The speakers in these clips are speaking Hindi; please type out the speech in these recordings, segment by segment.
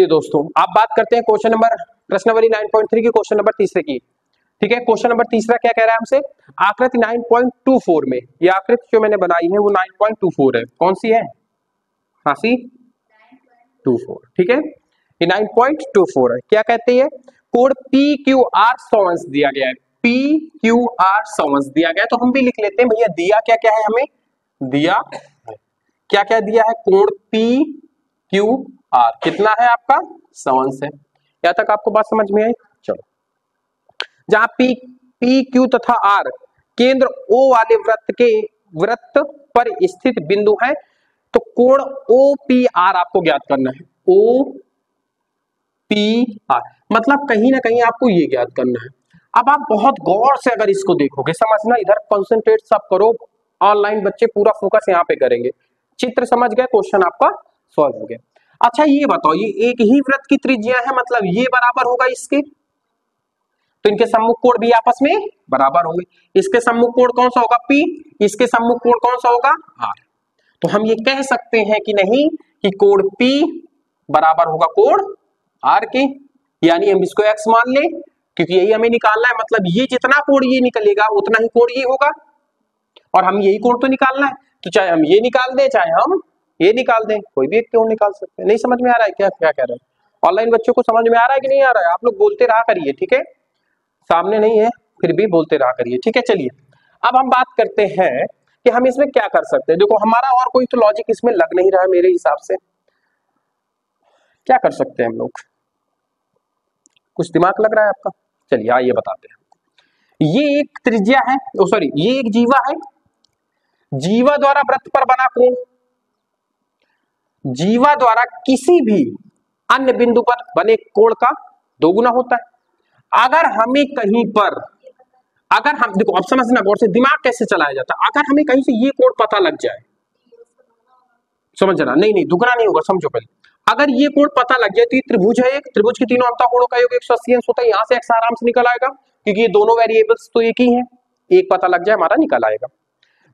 चलिए दोस्तों, आप बात करते हैं क्वेश्चन नंबर प्रश्नावली 9.3 की, क्वेश्चन नंबर तीसरे की। ठीक है, क्वेश्चन नंबर तीसरा क्या कह रहा है हमसे, आकृति 9.24 में, ये आकृति जो मैंने बनाई है वो 9.24 है। कौन सी है? हाँ सी 24। ठीक है, ये 9.24 है। क्या कहते हैं, कोड PQR सॉवंस दिया गया है, PQR सॉवंस दिया गया है, तो हम भी लिख लेते हैं भैया, दिया क्या क्या है हमें, दिया क्या क्या दिया है, कोड PQR कितना है आपका, सॉवंस है। यहाँ तक आपको बात समझ में आई? चलो, जहां PQ तथा R केंद्र O वाले वृत्त पर स्थित बिंदु है, तो कोण OPR आपको ज्ञात करना है। OPR मतलब कहीं ना कहीं आपको ये ज्ञात करना है। अब आप बहुत गौर से अगर इसको देखोगे, समझना, इधर कंसंट्रेट सब करो, ऑनलाइन बच्चे पूरा फोकस यहाँ पे करेंगे। चित्र समझ गए, क्वेश्चन आपका सॉल्व हो गया। अच्छा ये बताओ, ये एक ही वृत्त की त्रिज्या है, मतलब ये बराबर होगा इसके, तो इनके सम्मुख कोण भी आपस में बराबर होंगे। इसके सम्मुख कोण कौन सा होगा, P, इसके सम्मुख कोण कौन सा होगा, R। तो हम ये कह सकते हैं कि नहीं, कि कोण P बराबर होगा कोण R के, यानी हम इसको X मान ले, क्योंकि यही हमें निकालना है। मतलब ये जितना कोण ये निकलेगा उतना ही कोण ये होगा, और हम यही कोण तो निकालना है, तो चाहे हम ये निकाल दें चाहे हम ये निकाल दें, कोई भी एक कोण निकाल सकते हैं। नहीं समझ में आ रहा है क्या क्या कह रहे हैं? ऑनलाइन बच्चों को समझ में आ रहा है कि नहीं आ रहा है? आप लोग बोलते रहा करिए, ठीक है, सामने नहीं है फिर भी बोलते रहा करिए, ठीक है। चलिए अब हम बात करते हैं कि हम इसमें क्या कर सकते हैं। देखो हमारा और कोई तो लॉजिक इसमें लग नहीं रहा मेरे हिसाब से, क्या कर सकते हैं हम लोग? कुछ दिमाग लग रहा है आपका? चलिए आइए बताते हैं। ये एक त्रिज्या है, सॉरी ये एक जीवा है, जीवा द्वारा वृत्त पर बना कोण जीवा द्वारा किसी भी अन्य बिंदु पर बने कोण का दोगुना होता है। अगर हमें कहीं पर, अगर हम देखो, अब समझना गौर से, दिमाग कैसे चलाया जाता है। अगर हमें कहीं से ये कोण पता लग जाए, समझना, नहीं दुगना नहीं होगा, समझो पहले। अगर ये कोण पता लग जाए तो ये त्रिभुज है, एक त्रिभुज के तीनों अंतःकोणों का योग 180 अंश होता है। यहां से x आराम से निकल आएगा, क्योंकि ये दोनों वेरिएबल्स तो एक ही हैं, एक पता लग जाए हमारा निकल आएगा।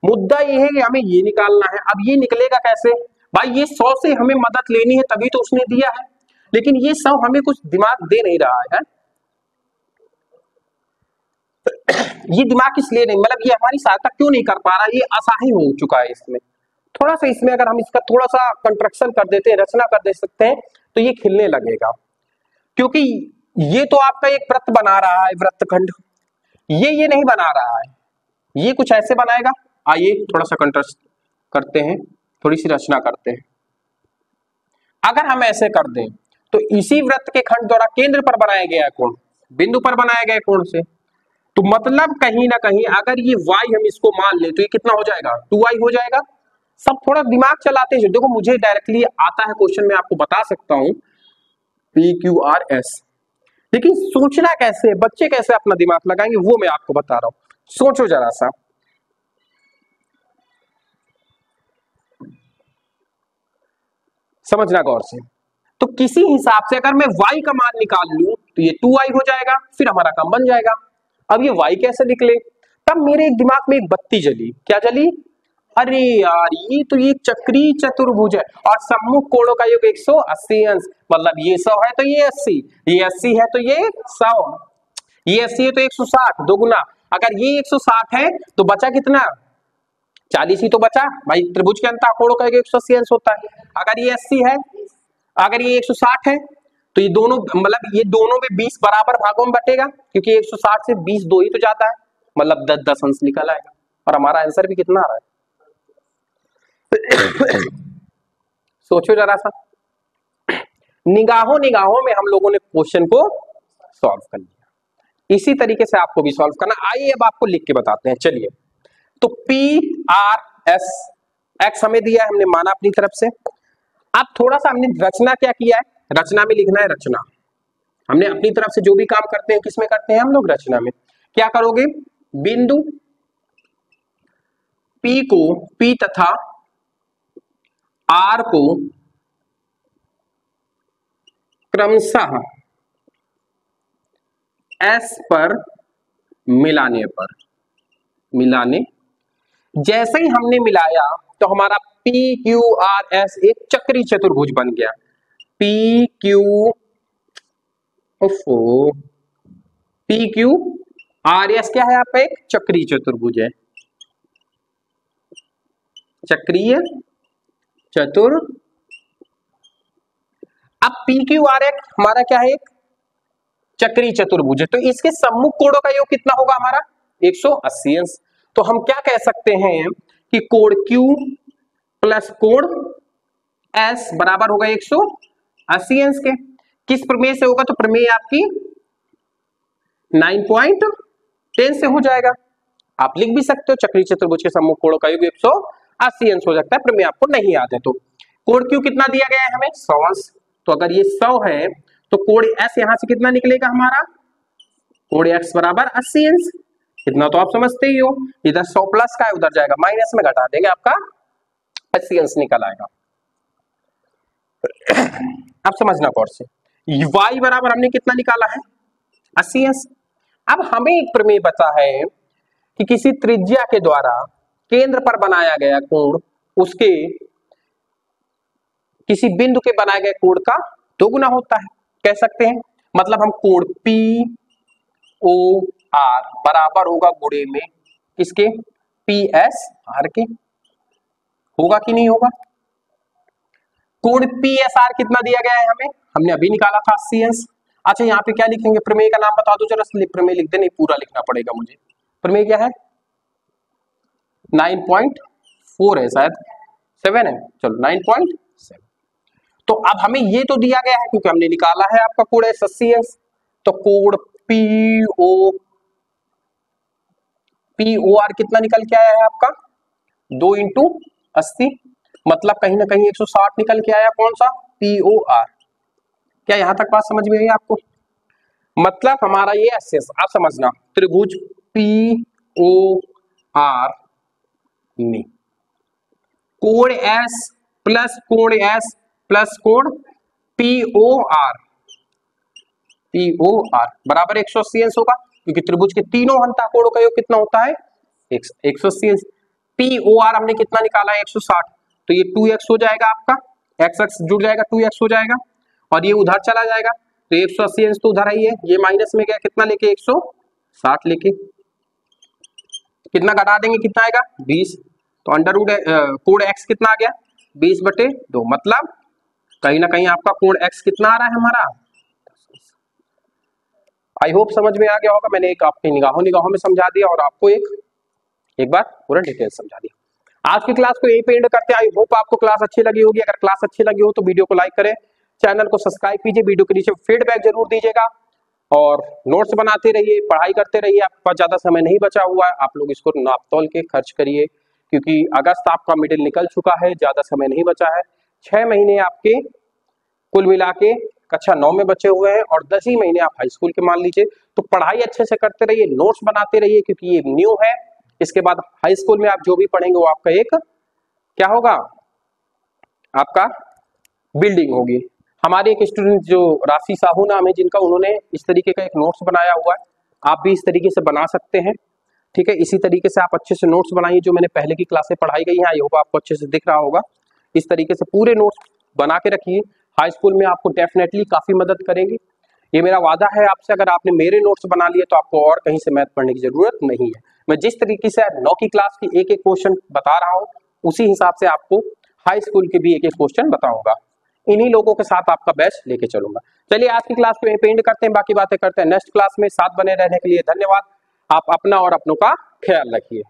मुद्दा ये है कि हमें ये निकालना है। अब ये निकलेगा कैसे भाई, ये 100 से हमें मदद लेनी है, तभी तो उसने दिया है, लेकिन ये 100 हमें कुछ दिमाग दे नहीं रहा है। ये दिमाग इसलिए नहीं, मतलब ये हमारी सहायता क्यों नहीं कर पा रहा, ये असहाय हो चुका है इसमें। थोड़ा सा इसमें अगर हम इसका थोड़ा सा कंस्ट्रक्शन कर देते हैं, रचना कर दे सकते हैं, तो ये खिलने लगेगा। क्योंकि ये तो आपका एक वृत्त बना रहा है, वृत्तखंड, ये नहीं बना रहा है, ये कुछ ऐसे बनाएगा। आइए थोड़ा सा कंट्रास्ट करते हैं, थोड़ी सी रचना करते हैं। अगर हम ऐसे कर दें तो इसी वृत्त के खंड द्वारा केंद्र पर बनाया गया कोण बिंदु पर बनाया गया कोण से, तो मतलब कहीं ना कहीं अगर ये y हम इसको मान ले तो ये कितना हो जाएगा, 2y हो जाएगा। सब थोड़ा दिमाग चलाते हैं। देखो मुझे डायरेक्टली आता है क्वेश्चन, में आपको बता सकता हूं PQRS, लेकिन सोचना कैसे, बच्चे कैसे अपना दिमाग लगाएंगे वो मैं आपको बता रहा हूं। सोचो जरा सा, समझना गौर से। तो किसी हिसाब से अगर मैं y का मान निकाल लूं तो ये 2y हो जाएगा, फिर हमारा काम बन जाएगा। अब ये y कैसे निकले, तब मेरे एक दिमाग में एक बत्ती जली। क्या जली? अरे यार ये तो ये चक्रीय चतुर्भुज है और सम्मुख कोणों का योग 180 अंश, मतलब ये 100 है तो ये 80, ये 80 है तो ये 100, ये 80 है तो 160, दोगुना। अगर ये 160 है तो बचा कितना, 40 ही तो बचा भाई। त्रिभुज के अंतःकोणों का योग 180 अंश होता है। अगर ये 80 है, अगर ये 160 है, तो ये दोनों, मतलब ये दोनों में 20 बराबर भागों में बटेगा, क्योंकि 160 से 20 दो ही तो जाता है, मतलब 10-10 अंश निकल आएगा। और हमारा आंसर भी कितना आ रहा है सोचो जरा सा। निगाहों में हम लोगों ने क्वेश्चन को सॉल्व कर लिया, इसी तरीके से आपको भी सॉल्व करना। आइए अब आपको लिख के बताते हैं। चलिए, तो PRS x हमें दिया है, हमने माना अपनी तरफ से। अब थोड़ा सा हमने रचना क्या किया है, रचना में लिखना है। रचना हमने अपनी तरफ से जो भी काम करते हैं, किसमें करते हैं हम लोग, रचना में। क्या करोगे, बिंदु P को, P तथा R को क्रमशः S पर मिलाने जैसे ही हमने मिलाया तो हमारा PQRS एक चक्रीय चतुर्भुज बन गया। P Q P Q R S क्या है आपका, एक चक्रीय चतुर्भुज है, चक्रीय चतुर्भुज। अब पी क्यू आर एक हमारा क्या है, एक चक्रीय चतुर्भुज है, तो इसके सम्मुख कोणों का योग कितना होगा हमारा 180 अंश। तो हम क्या कह सकते हैं कि कोण Q प्लस कोण S बराबर होगा 180 अंश के। किस प्रमेय से होगा, तो प्रमेय आपकी 9.10 से हो जाएगा। आप लिख भी सकते हो चक्रीय चतुर्भुज के सम्मुख कोणों का योग 180 अंश हो सकता है, प्रमेय आपको नहीं याद है तो। कोण Q कितना दिया गया है हमें 100 अंश, तो अगर ये 100 है तो कोण S यहां से कितना निकलेगा हमारा, कोण X बराबर 80 अंश। इतना तो आप समझते ही हो, इधर 100 प्लस का है, उधर जाएगा माइनस में, घटा देंगे आपका 80 अंश निकल आएगा। अब समझना गौर से, y बराबर हमने कितना निकाला है 80 अंश। अब हमें एक प्रमेय बता है कि किसी त्रिज्या के द्वारा केंद्र पर बनाया गया कोण उसके किसी बिंदु के बनाए गए कोण का दोगुना होता है, कह सकते हैं। मतलब हम कोण पी ओ आर बराबर होगा गुणे में किसके, पी एस आर के, होगा कि नहीं होगा। कोण पी एस आर कितना दिया गया है हमें, हमने अभी निकाला था 80 अंश। अच्छा यहाँ पे क्या लिखेंगे, प्रमेय का नाम बता दो जरा, प्रमेय लिख दे, नहीं पूरा लिखना पड़ेगा मुझे। प्रमेय क्या है 9.4 है शायद, 7 है, चलो 9.7। तो अब हमें ये तो दिया गया है क्योंकि हमने निकाला है आपका कोण 80 अंश, तो कोण पी ओ आर कितना निकल के आया है आपका 2 इंटू 80, मतलब कहीं ना कहीं 160 निकल के आया, कौन सा पी ओ आर। क्या यहां तक बात समझ में आई आपको, मतलब हमारा ये एस, आप समझना त्रिभुज पी ओ आर में कोण एस प्लस कोण पी ओ आर बराबर 180 अंश होगा, क्योंकि त्रिभुज के तीनों अंतः कोणों का योग कितना होता है 180 अंश। पी ओ आर हमने कितना निकाला है 160, तो ये 2x हो जाएगा आपका, x जुड़ जाएगा 2x हो जाएगा, और ये उधर चला जाएगा तो 180 अंश तो उधर ही है, ये माइनस में गया कितना लेके 160 लेके, कितना घटा देंगे कितना आएगा 20, तो अंडर रूट कोण x कितना आ गया 20/2, मतलब कहीं ना कहीं आपका कोण x कितना आ रहा है हमारा। आई होप समझ में आ गया होगा, मैंने एक आपकी निगाहों में समझा दिया और आपको एक बार पूरा डिटेल समझा दिया। आज की क्लास को यही पे एंड करते हैं। आई होप आपको क्लास अच्छी लगी होगी, अगर क्लास अच्छी लगी हो तो वीडियो को लाइक करें, चैनल को सब्सक्राइब कीजिए, वीडियो के नीचे फीडबैक जरूर दीजिएगा और नोट्स बनाते रहिए, पढ़ाई करते रहिए। आपके पास ज्यादा समय नहीं बचा हुआ है, आप लोग इसको नाप तोल के खर्च करिए, क्योंकि अगस्त आपका मिडिल निकल चुका है, ज्यादा समय नहीं बचा है। 6 महीने आपके कुल मिला के कक्षा 9 में बचे हुए हैं और 10 ही महीने आप हाई स्कूल के मान लीजिए। तो पढ़ाई अच्छे से करते रहिए, नोट्स बनाते रहिए, क्योंकि ये न्यू है। इसके बाद हाई स्कूल में आप जो भी पढ़ेंगे वो आपका एक क्या होगा, आपका बिल्डिंग होगी। हमारे एक स्टूडेंट जो राशि साहू नाम है जिनका, उन्होंने इस तरीके का एक नोट्स बनाया हुआ है, आप भी इस तरीके से बना सकते हैं, ठीक है। इसी तरीके से आप अच्छे से नोट्स बनाइए, जो मैंने पहले की क्लासें पढ़ाई गई हैं, आई होप आपको अच्छे से दिख रहा होगा। इस तरीके से पूरे नोट्स बना के रखिए, हाई स्कूल में आपको डेफिनेटली काफी मदद करेंगे, ये मेरा वादा है आपसे। अगर आपने मेरे नोट्स बना लिए तो आपको और कहीं से मैथ पढ़ने की जरूरत नहीं है। मैं जिस तरीके से 9 की क्लास की एक एक क्वेश्चन बता रहा हूँ, उसी हिसाब से आपको हाई स्कूल के भी एक एक क्वेश्चन बताऊंगा। इन्हीं लोगों के साथ आपका बैच लेके चलूंगा। चलिए आज की क्लास को यहीं पे एंड करते हैं, बाकी बातें करते हैं नेक्स्ट क्लास में। साथ बने रहने के लिए धन्यवाद। आप अपना और अपनों का ख्याल रखिए।